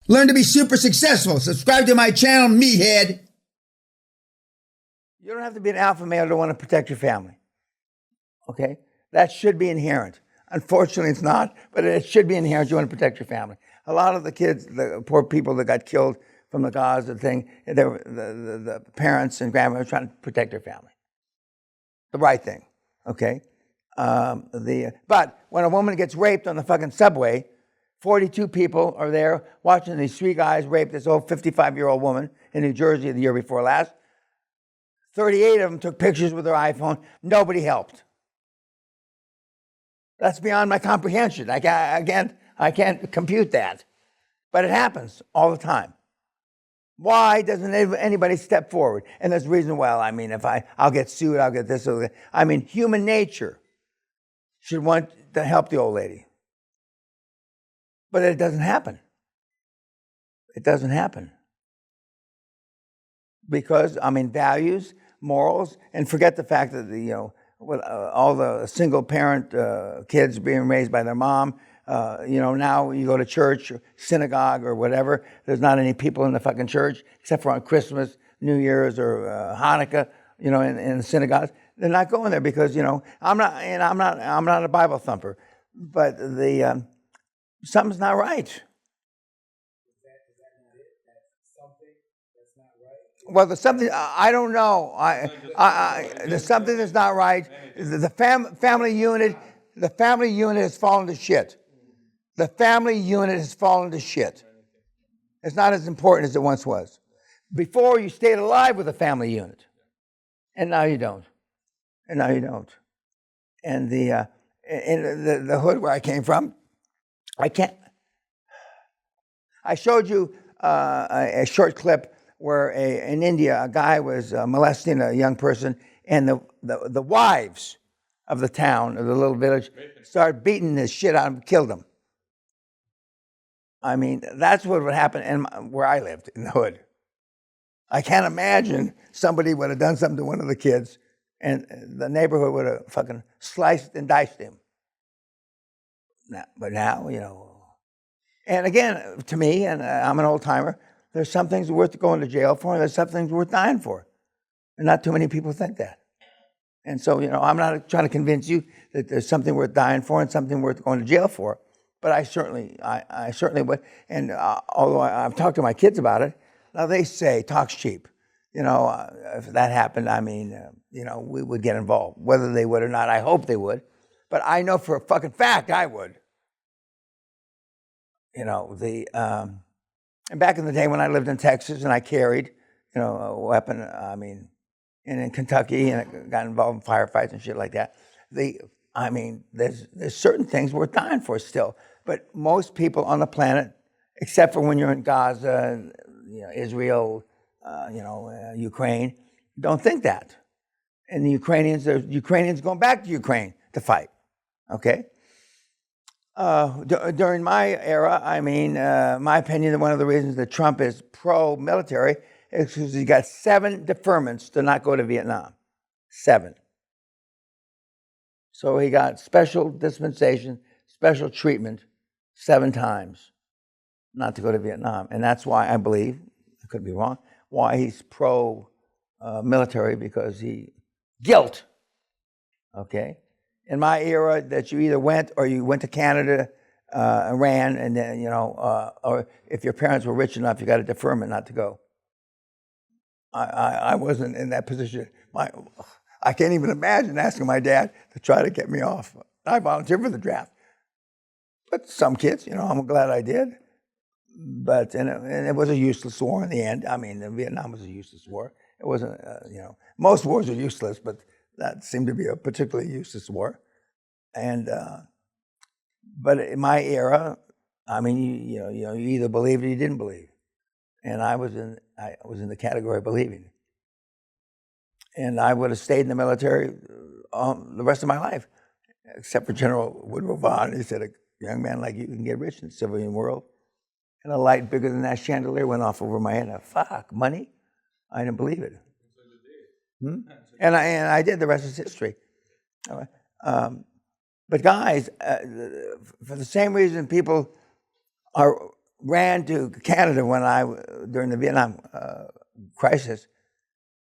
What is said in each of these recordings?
Learn to be super successful. Subscribe to my channel, Meathead. You don't have to be an alpha male to want to protect your family. Okay? That should be inherent. Unfortunately, it's not, but it should be inherent. You want to protect your family. A lot of the kids, the poor people that got killed from the Gaza thing, the parents and grandparents were trying to protect their family. The right thing. Okay? But when a woman gets raped on the fucking subway, 42 people are there watching these three guys rape this old 55-year-old woman in New Jersey the year before last. 38 of them took pictures with their iPhone. Nobody helped. That's beyond my comprehension. I can't compute that. But it happens all the time. Why doesn't anybody step forward? And there's a reason, well, I mean, if I'll get sued, I'll get this. I mean, human nature should want to help the old lady. But it doesn't happen. It doesn't happen. Because, I mean, values, morals, and forget the fact that, with all the single parent kids being raised by their mom, now you go to church or synagogue or whatever, there's not any people in the fucking church, except for on Christmas, New Year's, or Hanukkah, in the synagogues. They're not going there because, I'm not a Bible thumper, but something's not right. Well, there's something, I don't know. There's something that's not right. The family unit has fallen to shit. The family unit has fallen to shit. It's not as important as it once was. Before, you stayed alive with a family unit. And now you don't. And in the hood where I came from, I showed you a short clip where in India, a guy was molesting a young person, and the wives of the town, of the little village, started beating the shit out of him, killed him. I mean, that's what would happen where I lived, in the hood. I can't imagine somebody would have done something to one of the kids, and the neighborhood would have fucking sliced and diced him. But now, And again, to me, and I'm an old timer, there's some things worth going to jail for, and there's some things worth dying for. And not too many people think that. And so, I'm not trying to convince you that there's something worth dying for and something worth going to jail for. But I certainly would. And although I've talked to my kids about it, now they say, talk's cheap. If that happened, I mean, we would get involved. Whether they would or not, I hope they would. But I know for a fucking fact I would. And back in the day when I lived in Texas and I carried, a weapon, and in Kentucky, and I got involved in firefights and shit like that. There's certain things worth dying for still. But most people on the planet, except for when you're in Gaza, Israel, Ukraine, don't think that. And the there's Ukrainians going back to Ukraine to fight. Okay? During my era, my opinion that one of the reasons that Trump is pro-military is because he got 7 deferments to not go to Vietnam. 7. So he got special dispensation, special treatment 7 times not to go to Vietnam. And that's why I believe, I could be wrong, why he's pro-military, because guilt, okay? In my era, that you either went or you went to Canada and ran, and then, or if your parents were rich enough, you got a deferment not to go. I wasn't in that position. I can't even imagine asking my dad to try to get me off. I volunteered for the draft. But some kids, I'm glad I did. But, and it was a useless war in the end. Vietnam was a useless war. It wasn't, most wars are useless, but that seemed to be a particularly useless war. And, but in my era, you either believed or you didn't believe. And I was in the category of believing. And I would have stayed in the military the rest of my life, except for General Woodrow Vaughn. He said, a young man like you can get rich in the civilian world. And a light bigger than that chandelier went off over my head. Fuck, money? I didn't believe it. And I did. The rest is history. But guys, for the same reason people are ran to Canada during the Vietnam crisis.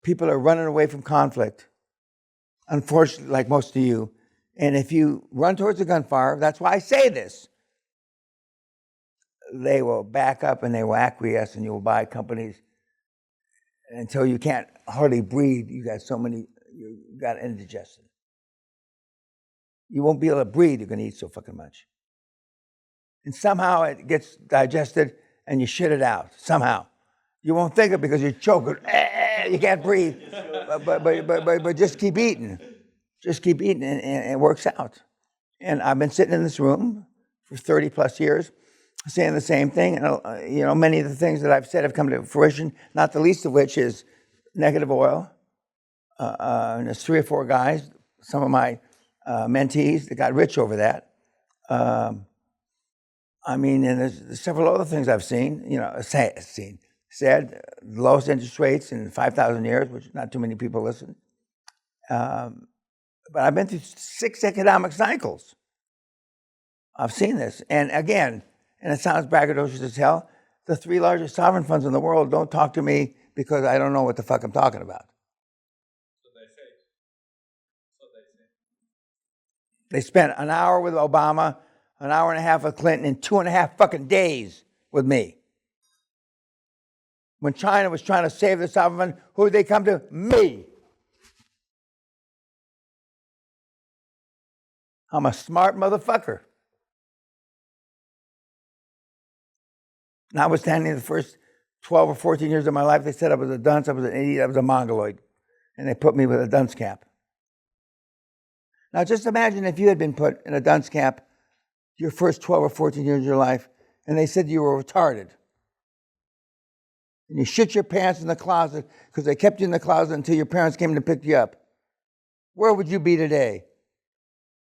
People are running away from conflict, unfortunately, like most of you. And if you run towards a gunfire, that's why I say this, they will back up and they will acquiesce, and you will buy companies until you can't hardly breathe. You got indigestion. You won't be able to breathe. You're going to eat so fucking much. And somehow it gets digested and you shit it out. Somehow. You won't think it because you're choking. You can't breathe. But just keep eating. Just keep eating and it works out. And I've been sitting in this room for 30 plus years saying the same thing. And, many of the things that I've said have come to fruition, not the least of which is negative oil. And there's 3 or 4 guys, some of my mentees that got rich over that. And there's several other things I've seen, said the lowest interest rates in 5,000 years, which not too many people listen. But I've been through 6 economic cycles. I've seen this. And again, and it sounds braggadocious as hell, the 3 largest sovereign funds in the world don't talk to me because I don't know what the fuck I'm talking about. So they say. They spent an hour with Obama, an hour and a half with Clinton, and 2.5 fucking days with me. When China was trying to save the sovereign fund, who did they come to? Me. I'm a smart motherfucker. Notwithstanding the first 12 or 14 years of my life, they said I was a dunce, I was an idiot, I was a mongoloid. And they put me with a dunce cap. Now just imagine if you had been put in a dunce cap your first 12 or 14 years of your life, and they said you were retarded. And you shit your pants in the closet because they kept you in the closet until your parents came to pick you up. Where would you be today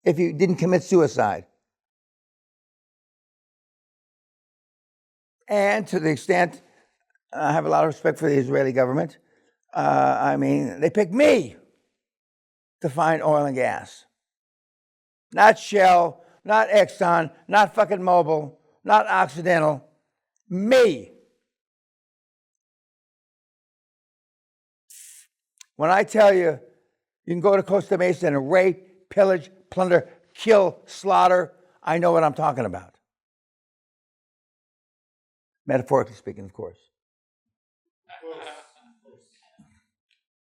if you didn't commit suicide? And to the extent, I have a lot of respect for the Israeli government, they picked me to find oil and gas. Not Shell, not Exxon, not fucking Mobil, not Occidental. Me. When I tell you, you can go to Costa Mesa and rape, pillage, plunder, kill, slaughter, I know what I'm talking about. Metaphorically speaking, of course.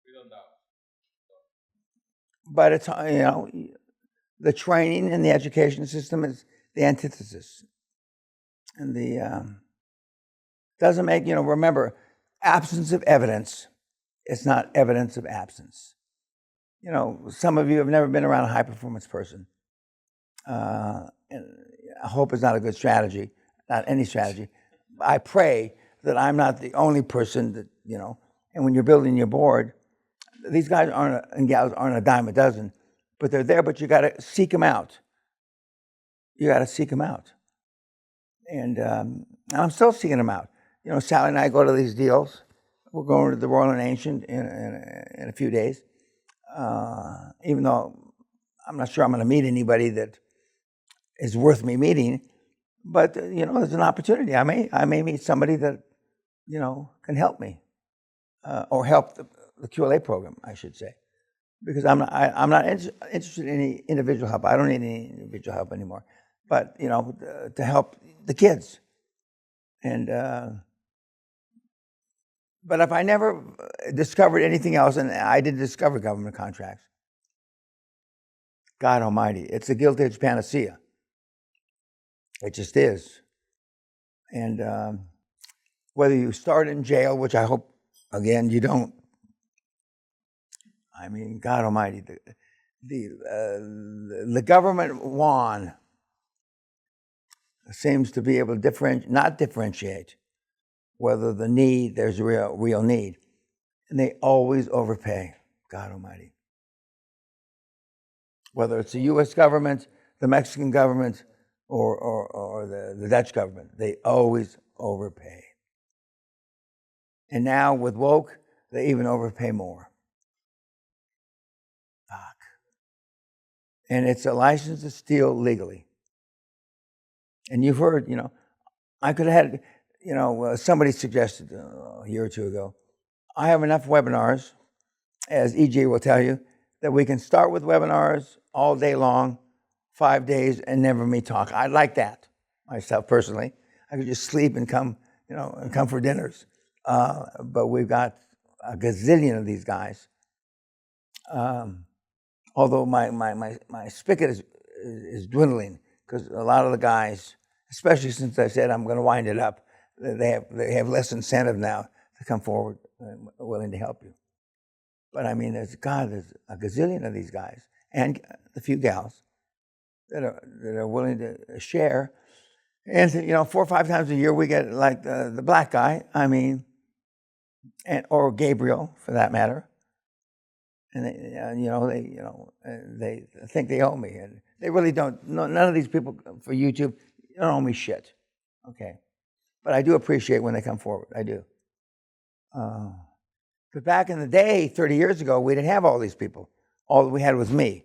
We don't know. But it's, the training and the education system is the antithesis. And the, doesn't make, remember, absence of evidence is not evidence of absence. Some of you have never been around a high-performance person. And hope is not a good strategy, not any strategy. I pray that I'm not the only person that, and when you're building your board, these guys and gals aren't a dime a dozen, but they're there, but you got to seek them out. You got to seek them out. And I'm still seeking them out. Sally and I go to these deals. We're going to the Royal and Ancient in a few days. Even though I'm not sure I'm going to meet anybody that is worth me meeting, but there's an opportunity. I may meet somebody that can help me, or help the QLA program, I should say, because I'm not interested in any individual help. I don't need any individual help anymore, but to help the kids. And but if I never discovered anything else, and I didn't discover government contracts, God Almighty, it's a gilt-edged panacea. It just is. And whether you start in jail, which I hope, again, you don't. God Almighty, the government won seems to be able to not differentiate whether there's a real need. And they always overpay, God Almighty. Whether it's the U.S. government, the Mexican government, or the Dutch government, they always overpay. And now with woke, they even overpay more. Fuck. And it's a license to steal legally. And you've heard, I could have had, somebody suggested a year or two ago, I have enough webinars, as EJ will tell you, that we can start with webinars all day long, 5 days, and never me talk. I like that myself personally. I could just sleep and come, and come for dinners. But we've got a gazillion of these guys. Although my spigot is dwindling, because a lot of the guys, especially since I said I'm going to wind it up, they have less incentive now to come forward and willing to help you. But I mean, there's a gazillion of these guys and a few gals that are willing to share. And 4 or 5 times a year we get like the black guy, or Gabriel for that matter. And they think they owe me, and they really don't. No, none of these people for YouTube don't owe me shit. Okay, but I do appreciate when they come forward. I do. But back in the day, 30 years ago, we didn't have all these people. All we had was me,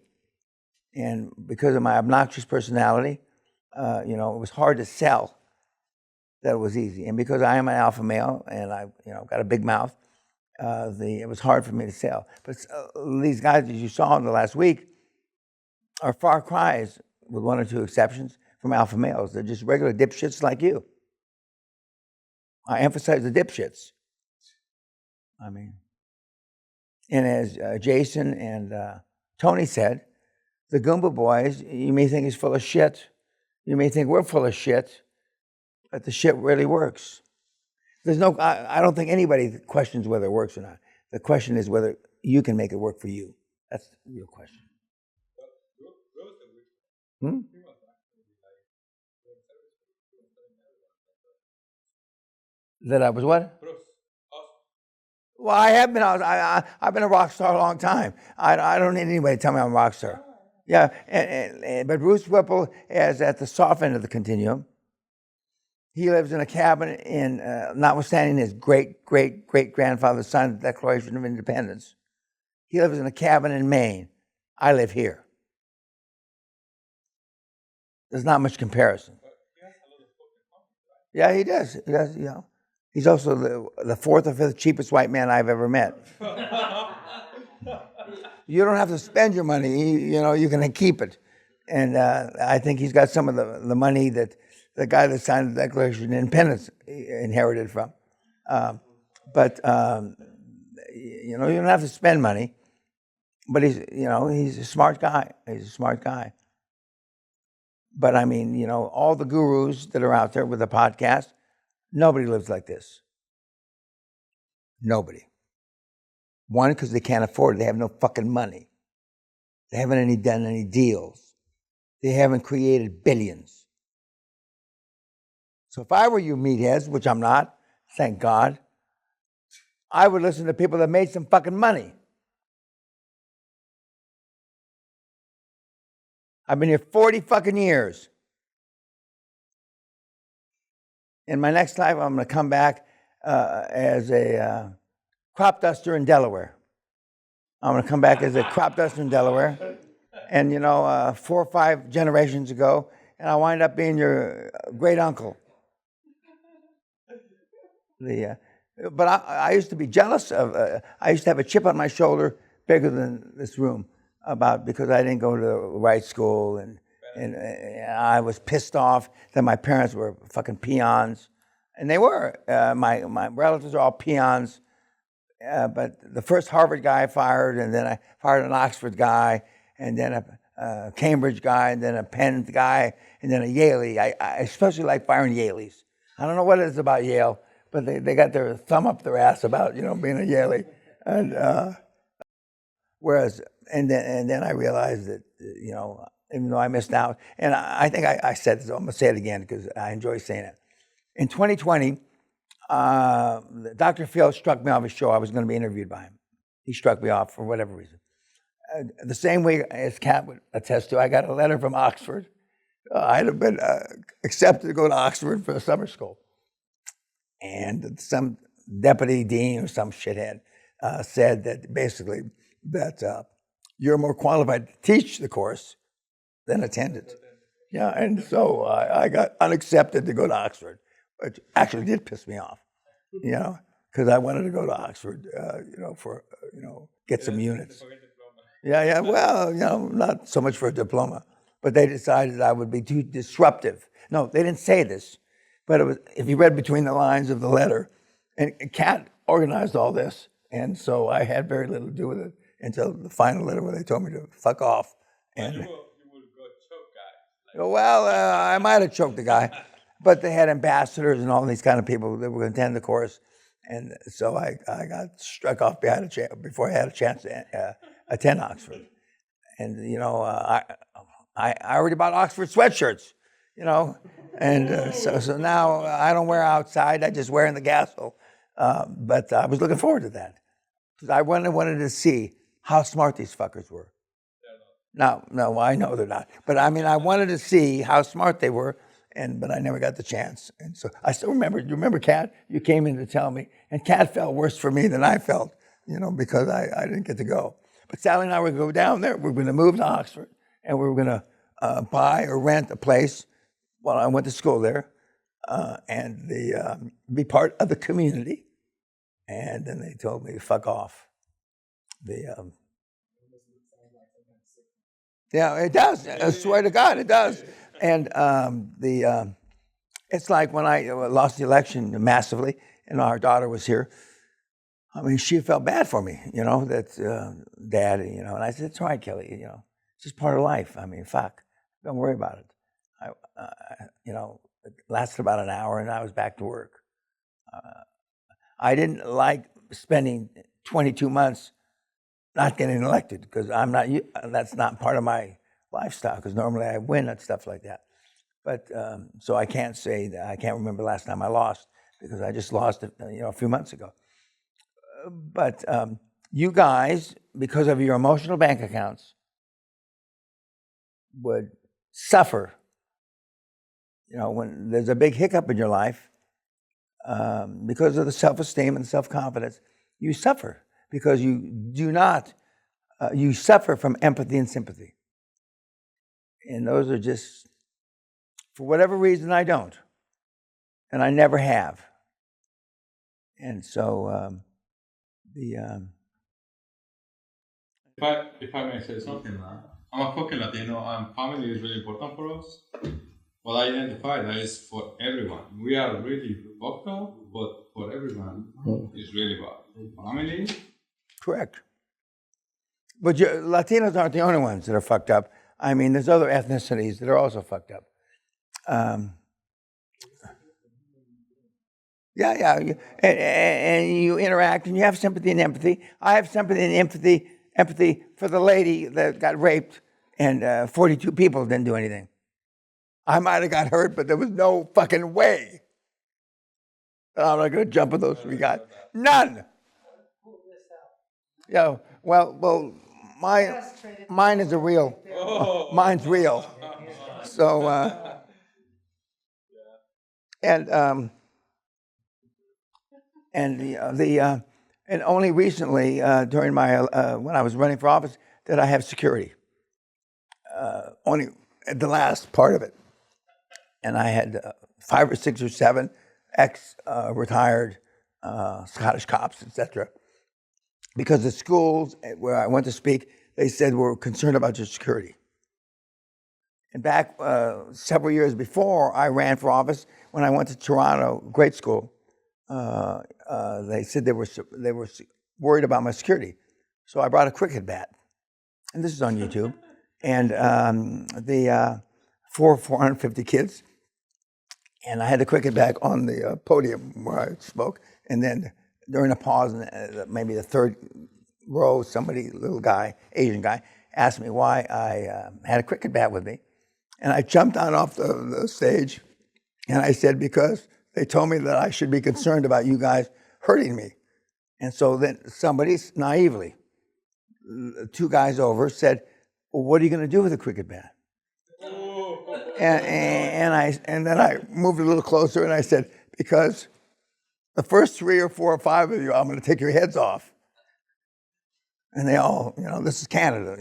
and because of my obnoxious personality, it was hard to sell. That was easy, and because I am an alpha male and I, got a big mouth. It was hard for me to sell. But these guys that you saw in the last week are far cries, with 1 or 2 exceptions, from alpha males. They're just regular dipshits like you. I emphasize the dipshits. And as Jason and Tony said, the Goomba boys, you may think he's full of shit. You may think we're full of shit, but the shit really works. I don't think anybody questions whether it works or not. The question is whether you can make it work for you. That's the real question. That I was what? Well, I have been. I've been a rock star a long time. I don't need anybody to tell me I'm a rock star. Yeah, but Bruce Whipple is at the soft end of the continuum. He lives in a cabin in, notwithstanding his great-great-great-grandfather signed the Declaration of Independence. He lives in a cabin in Maine. I live here. There's not much comparison. Yeah, he does. He does. He's also the 4th or 5th cheapest white man I've ever met. You don't have to spend your money. You can keep it. And I think he's got some of the money that the guy that signed the Declaration of Independence inherited from. But you don't have to spend money. But he's a smart guy. He's a smart guy. But all the gurus that are out there with a podcast, nobody lives like this. Nobody. One, because they can't afford it. They have no fucking money. They haven't done any deals. They haven't created billions. So if I were you meatheads, which I'm not, thank God, I would listen to people that made some fucking money. I've been here 40 fucking years. In my next life, I'm going to come back as a crop duster in Delaware. I'm going to come back as a crop duster in Delaware. And, 4 or 5 generations ago, and I wind up being your great uncle. But I used to be jealous of, I used to have a chip on my shoulder bigger than this room because I didn't go to the right school, and I was pissed off that my parents were fucking peons, and they were. My relatives are all peons, but the first Harvard guy I fired, and then I fired an Oxford guy, and then a Cambridge guy, and then a Penn guy, and then a Yaley. I especially like firing Yaleys. I don't know what it is about Yale, but they got their thumb up their ass about being a Yaley, and whereas and then I realized that even though I missed out, and I think I said this, I'm gonna say it again because I enjoy saying it. In 2020, Dr. Phil struck me off his show. I was going to be interviewed by him. He struck me off for whatever reason. The same way as Kat would attest to, I got a letter from Oxford. I'd have been accepted to go to Oxford for the summer school. And some deputy dean or some shithead said that basically that you're more qualified to teach the course than attend it. Yeah, and so I got unaccepted to go to Oxford, which actually did piss me off, because I wanted to go to Oxford, get some units. Yeah, well, not so much for a diploma, but they decided I would be too disruptive. No, they didn't say this, but it was, if you read between the lines of the letter, and Kat organized all this, and so I had very little to do with it until the final letter where they told me to fuck off. And You will go choke guy. well, I might have choked the guy, but they had ambassadors and all these kind of people that were going to attend the course, and so I got struck off before I had a chance to attend Oxford. And I already bought Oxford sweatshirts, and so now I don't wear outside. I just wear in the gasol. But I was looking forward to that because I wanted to see how smart these fuckers were. No, I know they're not. But I mean, I wanted to see how smart they were, but I never got the chance. And so I still remember. Do you remember Kat? You came in to tell me, and Kat felt worse for me than I felt, because I didn't get to go. But Sally and I were going to go down there. We were going to move to Oxford, and we were going to buy or rent a place while I went to school there, and be part of the community. And then they told me to fuck off. Yeah, it does. I swear to God, it does. And it's like when I lost the election massively, and our daughter was here. I mean, she felt bad for me, that Dad, and I said, it's all right, Kelly, it's just part of life. I mean, fuck, don't worry about it. It lasted about an hour, and I was back to work. I didn't like spending 22 months not getting elected because that's not part of my lifestyle because normally I win at stuff like that. But so I can't say that I can't remember the last time I lost because I just lost it, a few months ago. But you guys, because of your emotional bank accounts, would suffer. When there's a big hiccup in your life, because of the self-esteem and self-confidence, you suffer because you do not, you suffer from empathy and sympathy. And those are just, for whatever reason, I don't. And I never have. And so If I may say something, I'm a fucking Latino and family is really important for us. What I identify that is for everyone. We are really fucked up, but for everyone, it's really bad. Family. Correct. But Latinos aren't the only ones that are fucked up. I mean, there's other ethnicities that are also fucked up. Yeah. And you interact and you have sympathy and empathy. I have sympathy and empathy for the lady that got raped and 42 people didn't do anything. I might have got hurt, but there was no fucking way. I'm not going to jump at those we got. None. Yeah, well, mine is a real. Mine's real. So, and only recently during my when I was running for office did I have security. Only at the last part of it. And I had 5 or 6 or 7 ex-retired Scottish cops, etc. Because the schools where I went to speak, they said we're concerned about your security. And back several years before I ran for office, when I went to Toronto grade school, they said they were worried about my security. So I brought a cricket bat, and this is on YouTube. And the 450 kids. And I had the cricket bat on the podium where I spoke. And then during a pause, maybe the third row, somebody, little guy, Asian guy, asked me why I had a cricket bat with me. And I jumped on off the stage, and I said, because they told me that I should be concerned about you guys hurting me. And so then somebody naively, 2 guys over, said, well, what are you going to do with a cricket bat? And then I moved a little closer and I said, because the first 3 or 4 or 5 of you, I'm going to take your heads off. And they all, this is Canada,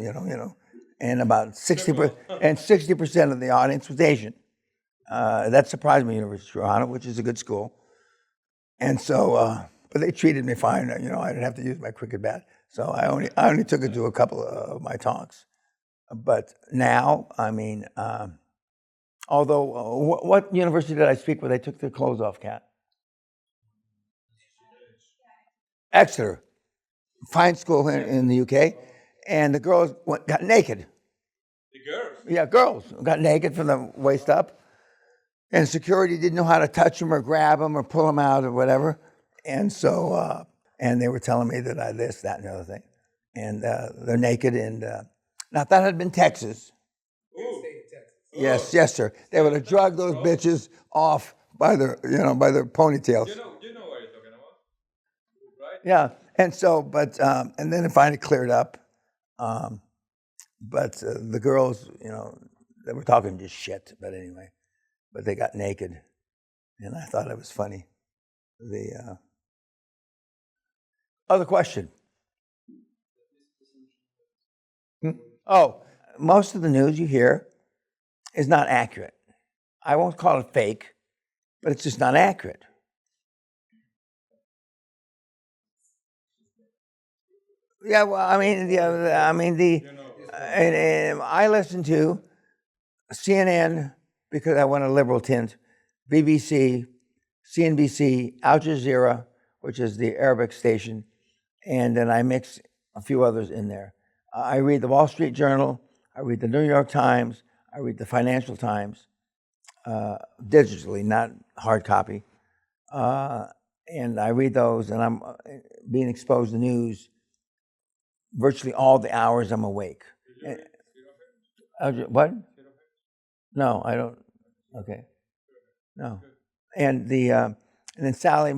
and about 60% of the audience was Asian. That surprised me, University of Toronto, which is a good school. And so, but they treated me fine. You know, I didn't have to use my cricket bat. So I only took it to a couple of my talks. But now, I mean, although, what university did I speak where they took their clothes off, Kat? Exeter, fine school in the UK, and the girls got naked. The girls? Yeah, girls got naked from the waist up, and security didn't know how to touch them or grab them or pull them out or whatever, and so and they were telling me that I this, that, and the other thing, and they're naked, and now if that had been Texas. Yes, sir. They would have drugged those bitches off by their ponytails. You know what you're talking about, right? Yeah, and so, but and then it finally cleared up. But the girls, they were talking just shit. But anyway, but they got naked, and I thought it was funny. The other question. Oh, most of the news you hear is not accurate. I won't call it fake, but it's just not accurate. Yeah, well, I listen to CNN because I want a liberal tint, BBC, CNBC, Al Jazeera, which is the Arabic station, and then I mix a few others in there. I read the Wall Street Journal, I read the New York Times, I read the Financial Times, digitally, not hard copy. And I read those, and I'm being exposed to news virtually all the hours I'm awake. What? No, I don't. Okay. No. And then Sally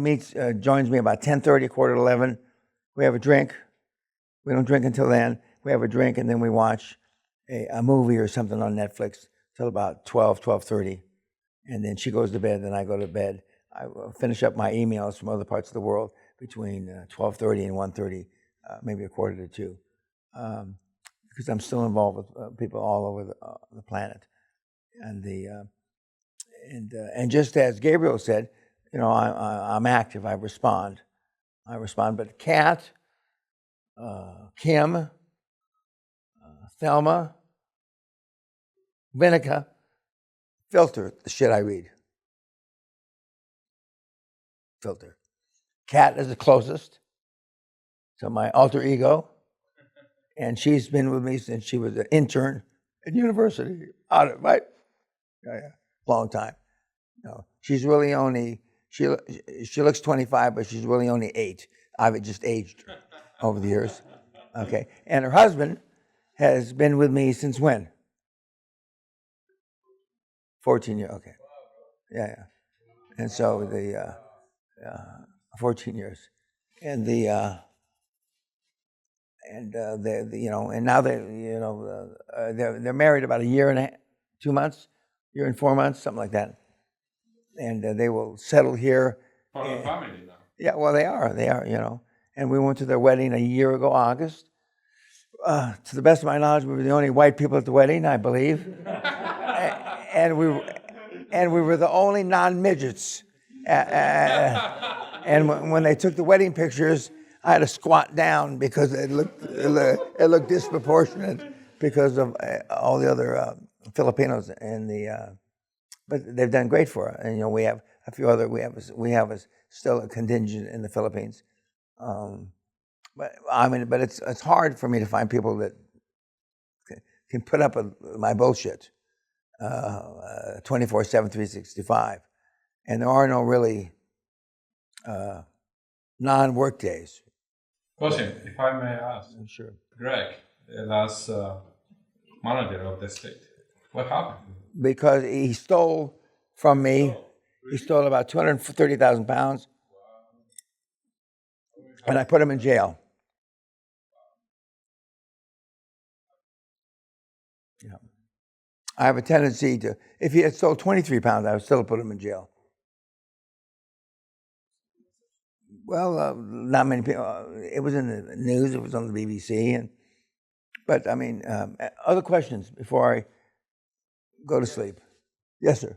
joins me about 10:30, 10:45. We have a drink. We don't drink until then. We have a drink, and then we watch a movie or something on Netflix till about 12:30. And then she goes to bed, then I go to bed. I finish up my emails from other parts of the world between 12:30 and 1:30, maybe 1:45, because I'm still involved with people all over the planet. And just as Gabriel said, I'm active. I respond. But Kat, Kim, Thelma, Vinica, filter the shit I read. Filter. Kat is the closest to my alter ego, and she's been with me since she was an intern at university. Right? Yeah, long time. She's really only she looks 25, but she's really only 8. I've just aged her over the years. Okay, and her husband has been with me since when? 14 years. Okay, yeah. And so the 14 years, and and now they're married about a year and 2 months, year and 4 months, something like that, and they will settle here. Part of the family now. Yeah, well, they are, and we went to their wedding a year ago, August. To the best of my knowledge, we were the only white people at the wedding, I believe, and we were the only non-midgets. And when they took the wedding pictures, I had to squat down because it looked disproportionate because of all the other Filipinos but they've done great for us. And we have a few other. We have still a contingent in the Philippines. But it's hard for me to find people that can put up with my bullshit 24/7, 365, and there are no really non-work days. Question, if I may ask. Sure. Greg, the last manager of the state, what happened? Because he stole from me. He stole about 230,000 pounds, and I put him in jail. Yeah. I have a tendency to, if he had stole 23 pounds, I would still put him in jail. Well, not many people. It was in the news. It was on the BBC. But other questions before I go to sleep? Yes, sir.